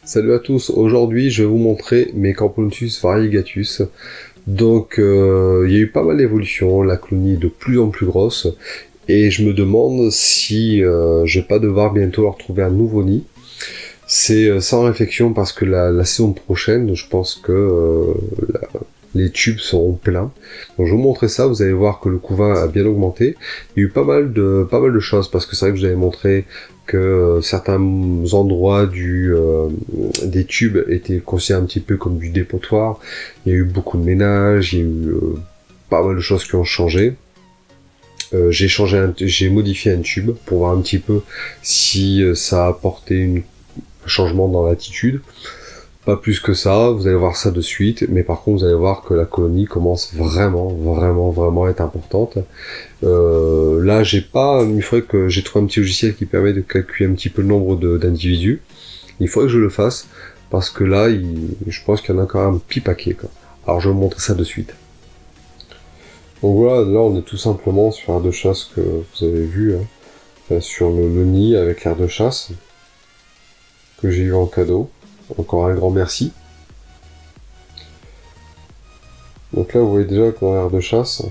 Salut à tous, aujourd'hui je vais vous montrer mes Camponus variegatus. Donc il y a eu pas mal d'évolutions, la colonie est de plus en plus grosse et je me demande si je vais pas devoir bientôt leur trouver un nouveau nid. C'est sans réflexion parce que la saison prochaine, je pense que les tubes seront pleins. Donc je vais vous montrer ça, vous allez voir que le couvain a bien augmenté. Il y a eu pas mal de choses parce que c'est vrai que je vous avais montré que certains endroits des tubes étaient considérés un petit peu comme du dépotoir. Il y a eu beaucoup de ménage, il y a eu pas mal de choses qui ont changé. J'ai modifié un tube pour voir un petit peu si ça a apporté un changement dans l'attitude. Pas plus que ça, vous allez voir ça de suite, mais par contre vous allez voir que la colonie commence vraiment à être importante. Là il faudrait que j'ai trouvé un petit logiciel qui permet de calculer un petit peu le nombre d'individus. Il faudrait que je le fasse, parce que là, je pense qu'il y en a quand même un petit paquet, quoi. Alors je vais vous montrer ça de suite. Donc voilà, là on est tout simplement sur l'aire de chasse que vous avez vu, hein. Enfin, sur le nid avec l'aire de chasse, que j'ai eu en cadeau. Encore un grand merci. Donc là, vous voyez déjà que dans l'aire de chasse,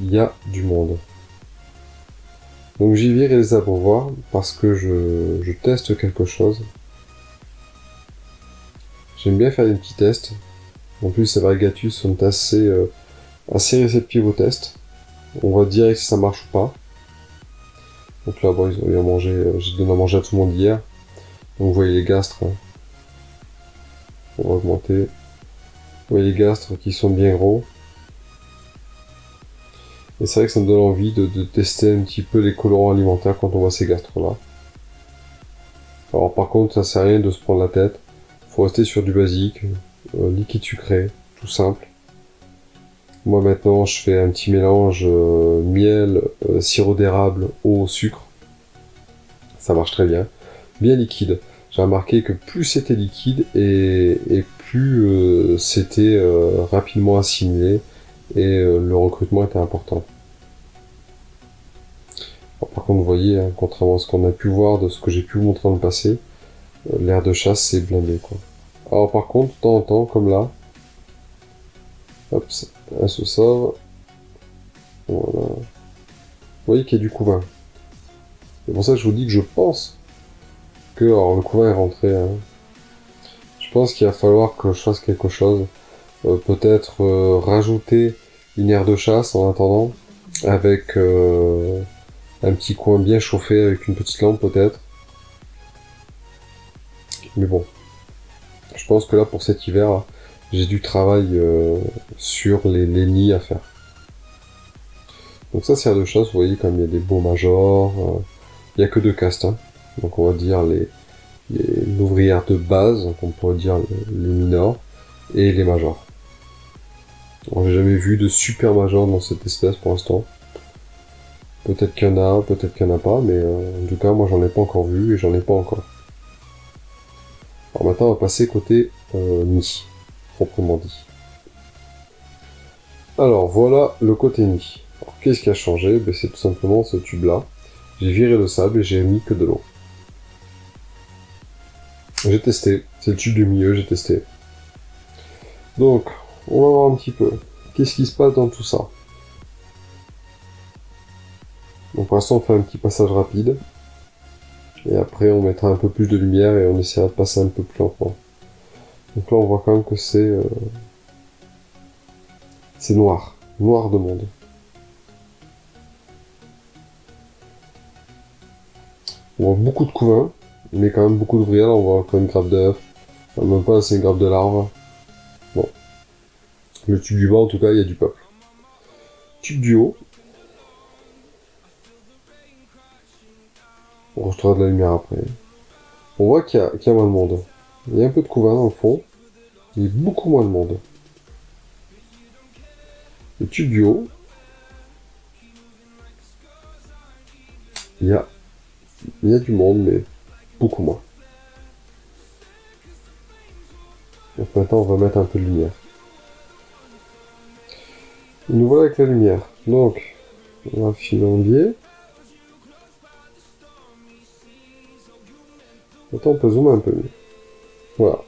il y a du monde. Donc j'y vais les abreuvoirs parce que je teste quelque chose. J'aime bien faire des petits tests. En plus, ces Variegatus sont assez réceptifs aux tests. On voit direct si ça marche ou pas. Donc là, bon, ils ont eu à manger, j'ai donné à manger à tout le monde hier. Donc vous voyez les gastres, hein. On va augmenter. Vous voyez les gastres qui sont bien gros. Et c'est vrai que ça me donne envie de tester un petit peu les colorants alimentaires quand on voit ces gastres-là. Alors par contre, ça sert à rien de se prendre la tête. Faut rester sur du basique, liquide sucré, tout simple. Moi maintenant, je fais un petit mélange miel, sirop d'érable, eau, sucre. Ça marche très bien. Bien liquide. J'ai remarqué que plus c'était liquide et plus c'était rapidement assimilé et le recrutement était important. Alors, par contre, vous voyez, hein, contrairement à ce qu'on a pu voir de ce que j'ai pu vous montrer dans le passé, l'aire de chasse c'est blindé, quoi. Alors par contre, de temps en temps, comme là, hop, elle se sauve. Voilà. Vous voyez qu'il y a du couvain. C'est pour ça que je vous dis que je pense que... Alors le couvain est rentré, hein. Je pense qu'il va falloir que je fasse quelque chose. Peut-être rajouter une aire de chasse en attendant, avec un petit coin bien chauffé, avec une petite lampe peut-être. Mais bon, je pense que là pour cet hiver, j'ai du travail sur les nids à faire. Donc ça c'est aire de chasse, vous voyez comme il y a des beaux majors, il n'y a que 2 castes, hein. Donc on va dire l'ouvrière de base, on pourrait dire les minors, et les majors. Alors, j'ai jamais vu de super major dans cette espèce pour l'instant. Peut-être qu'il y en a, peut-être qu'il n'y en a pas, mais en tout cas moi j'en ai pas encore vu et j'en ai pas encore. Alors maintenant on va passer côté nid, proprement dit. Alors voilà le côté nid. Alors qu'est-ce qui a changé? Ben, c'est tout simplement ce tube là. J'ai viré le sable et j'ai mis que de l'eau. J'ai testé, c'est le tube du milieu, j'ai testé. Donc, on va voir un petit peu. Qu'est-ce qui se passe dans tout ça? Donc pour l'instant on fait un petit passage rapide. Et après on mettra un peu plus de lumière et on essaiera de passer un peu plus lentement. Donc là on voit quand même que c'est noir. Noir de monde. On voit beaucoup de couvains, mais quand même beaucoup d'ouvriers. Là on voit quand même une grappe d'œufs. Enfin, même pas, c'est une grappe de larves. Bon. Le tube du bas en tout cas il y a du peuple. Tube du haut. On rejetera de la lumière après. On voit qu'il y a moins de monde. Il y a un peu de couvain dans le fond. Il y a beaucoup moins de monde. Le tube du haut. Il y a du monde, mais beaucoup moins. Donc maintenant, on va mettre un peu de lumière. Et nous voilà avec la lumière. Donc, on va filer en biais. Maintenant, on peut zoomer un peu mieux. Voilà.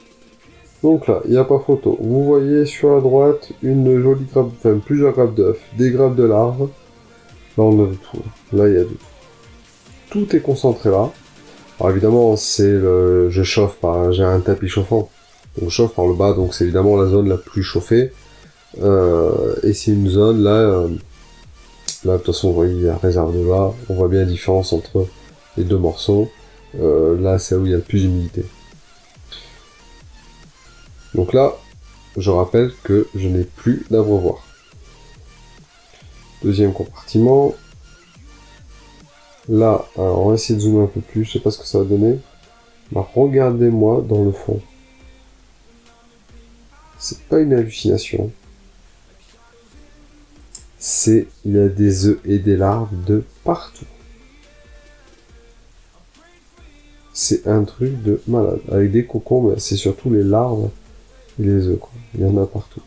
Donc là, il n'y a pas photo. Vous voyez sur la droite une jolie grappe, enfin plusieurs grappes d'œufs, des grappes de larves. Là, on a de tout. Là, il y a de tout. Tout est concentré là. Alors évidemment, je chauffe j'ai un tapis chauffant. Donc je chauffe par le bas, donc c'est évidemment la zone la plus chauffée. Et c'est une zone là, là de toute façon, vous voyez, il y a la réserve de là. On voit bien la différence entre les deux morceaux. Là, c'est où il y a le plus d'humidité. Donc là, je rappelle que je n'ai plus d'abreuvoir. Deuxième compartiment. Là, alors on va essayer de zoomer un peu plus, je sais pas ce que ça va donner. Bah, regardez-moi dans le fond. C'est pas une hallucination. Il y a des œufs et des larves de partout. C'est un truc de malade. Avec des cocons, mais c'est surtout les larves et les œufs, quoi. Il y en a partout.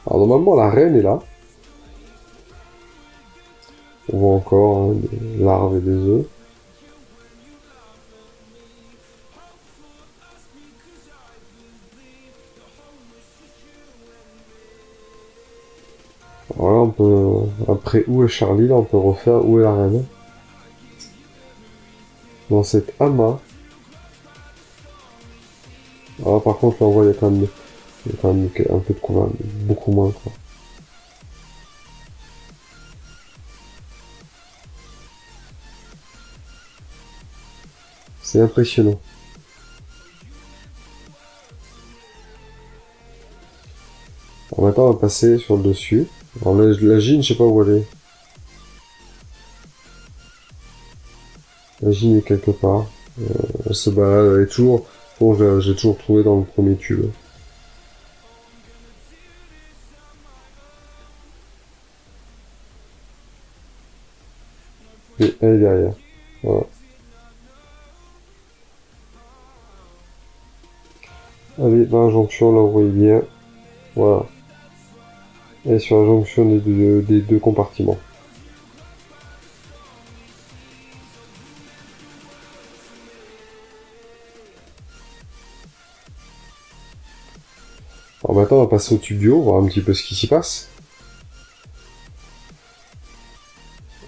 Alors normalement, la reine est là. On voit encore des larves et des œufs. Alors là, on peut... Après, où est Charlie? Là, on peut refaire où est la reine. Dans cet amas. Alors par contre, là, on voit, il y a quand même un peu de couvain, beaucoup moins, quoi. C'est impressionnant. Alors maintenant, on va passer sur le dessus. Alors la gine, je sais pas où elle est. La gine est quelque part. Elle se balade, elle est toujours... Bon, j'ai toujours trouvé dans le premier tube. Et elle est derrière. Voilà. Allez, dans la jonction, là, vous voyez bien. Voilà. Et sur la jonction des deux compartiments. Alors maintenant, on va passer au tube du haut, voir un petit peu ce qui s'y passe.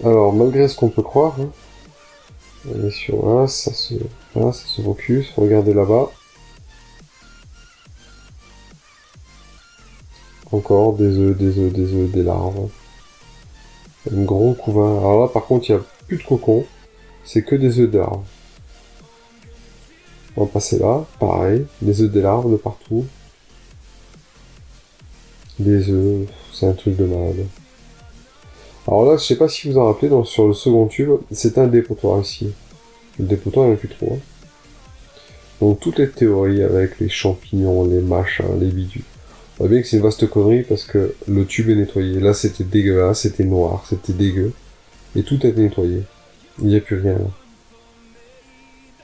Alors, malgré ce qu'on peut croire, hein, on est sur là, ça se focus. Regardez là-bas. Encore des œufs, des larves. Un gros couvain. Alors là, par contre, il n'y a plus de cocon. C'est que des œufs de larves. On va passer là. Pareil. Des œufs de larves de partout. Des œufs. C'est un truc de malade. Alors là, je sais pas si vous en rappelez, sur le second tube, c'est un dépotoir ici. Le dépotoir, il n'y en a plus trop. Hein. Donc toutes les théories avec les champignons, les machins, les bidules. On voit bien que c'est une vaste connerie parce que le tube est nettoyé. Là, c'était dégueulasse, c'était noir, c'était dégueu. Et tout a été nettoyé. Il n'y a plus rien là.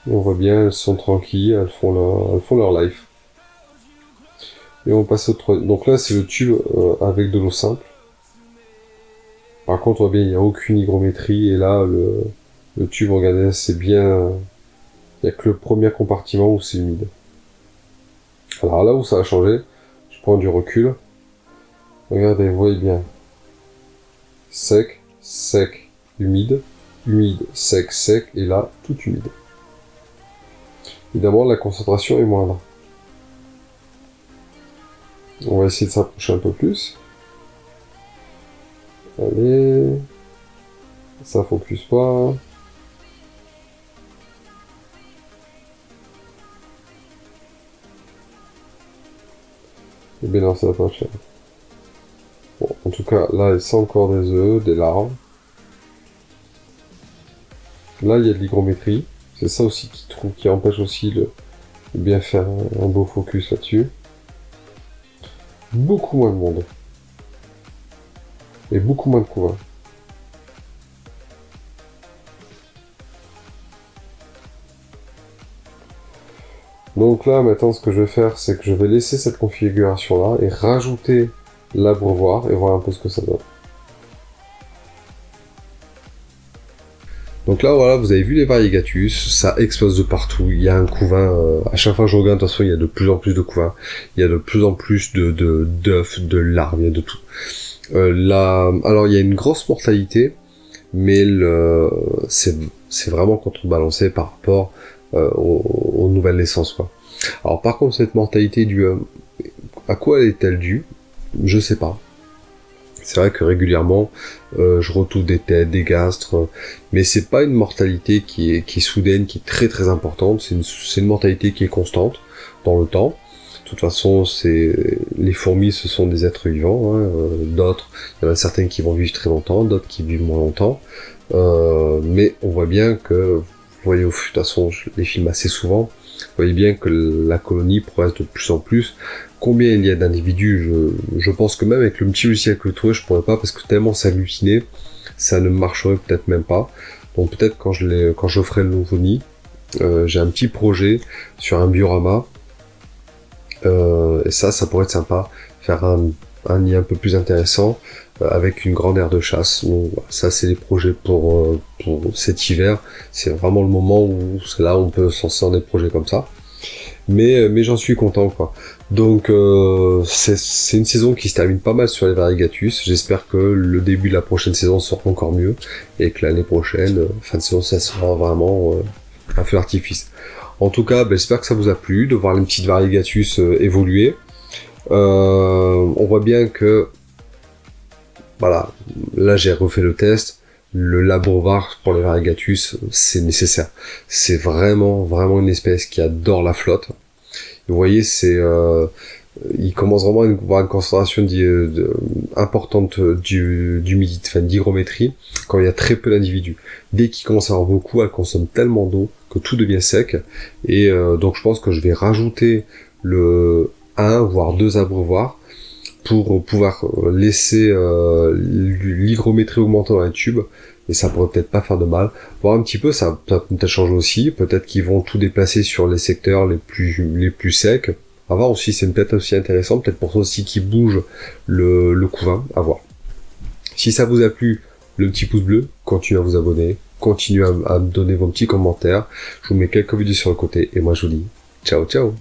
Et on voit bien, elles sont tranquilles, elles font leur life. Et on passe au troisième. Donc là, c'est le tube avec de l'eau simple. Par contre, on voit bien, il n'y a aucune hygrométrie. Et là, le tube, regardez, c'est bien... Il n'y a que le premier compartiment où c'est humide. Alors là où ça a changé, je prends du recul. Regardez, vous voyez bien. Sec, sec, humide, humide, sec, sec, et là, tout humide. Évidemment, la concentration est moindre. On va essayer de s'approcher un peu plus. Allez. Ça focus pas. Eh bien non, ça va pas faire. Bon, en tout cas, là, c'est encore des œufs, des larves. Là, il y a de l'hygrométrie. C'est ça aussi qui empêche aussi de bien faire un beau focus là-dessus. Beaucoup moins de monde. Et beaucoup moins de couvain. Donc là, maintenant, ce que je vais faire, c'est que je vais laisser cette configuration-là et rajouter l'abreuvoir et voir un peu ce que ça donne. Donc Donc là, voilà, vous avez vu les variegatus, ça explose de partout. Il y a un couvain, à chaque fois que je regarde, de toute façon, il y a de plus en plus de couvains. Il y a de plus en plus d'œufs, de larves, il y a de tout. Alors, il y a une grosse mortalité, mais c'est vraiment contrebalancé par rapport aux nouvelles naissances, quoi. Alors, par contre, cette mortalité à quoi est-elle due? Je sais pas. C'est vrai que régulièrement, je retrouve des têtes, des gastres, mais c'est pas une mortalité qui est soudaine, qui est très très importante. C'est une mortalité qui est constante dans le temps. De toute façon, les fourmis, ce sont des êtres vivants. Hein, d'autres, il y en a certaines qui vont vivre très longtemps, d'autres qui vivent moins longtemps. Mais on voit bien que, vous voyez de toute façon, je les filme assez souvent. Vous voyez bien que la colonie progresse de plus en plus. Combien il y a d'individus, je pense que même avec le petit logiciel que je trouvais, je pourrais pas, parce que tellement c'est halluciné, ça ne marcherait peut-être même pas. Donc peut-être quand je ferai le nouveau nid, j'ai un petit projet sur un biorama, et ça pourrait être sympa, faire un nid un peu plus intéressant, avec une grande aire de chasse. Donc, ça c'est les projets pour cet hiver. C'est vraiment le moment où c'est là où on peut se lancer dans des projets comme ça. Mais j'en suis content, quoi. Donc c'est une saison qui se termine pas mal sur les variegatus. J'espère que le début de la prochaine saison sera encore mieux et que l'année prochaine, fin de saison, ça sera vraiment un feu d'artifice. En tout cas, j'espère que ça vous a plu de voir les petites variegatus évoluer. On voit bien que voilà, là j'ai refait le test. Le labovar pour les variegatus, c'est nécessaire. C'est vraiment une espèce qui adore la flotte. Vous voyez, il commence vraiment à avoir une concentration importante d'humidité, enfin d'hygrométrie, quand il y a très peu d'individus. Dès qu'il commence à avoir beaucoup, elle consomme tellement d'eau que tout devient sec. Et donc je pense que je vais rajouter un voire 2 abreuvoirs pour pouvoir laisser l'hygrométrie augmenter dans les tubes, et ça pourrait peut-être pas faire de mal. Voir un petit peu, ça peut peut-être changer aussi, peut-être qu'ils vont tout déplacer sur les secteurs les plus secs, à voir aussi, c'est peut-être aussi intéressant, peut-être pour ça aussi qu'ils bougent le couvain, à voir. Si ça vous a plu, le petit pouce bleu, continuez à vous abonner, continuez à me donner vos petits commentaires, je vous mets quelques vidéos sur le côté, et moi je vous dis ciao ciao.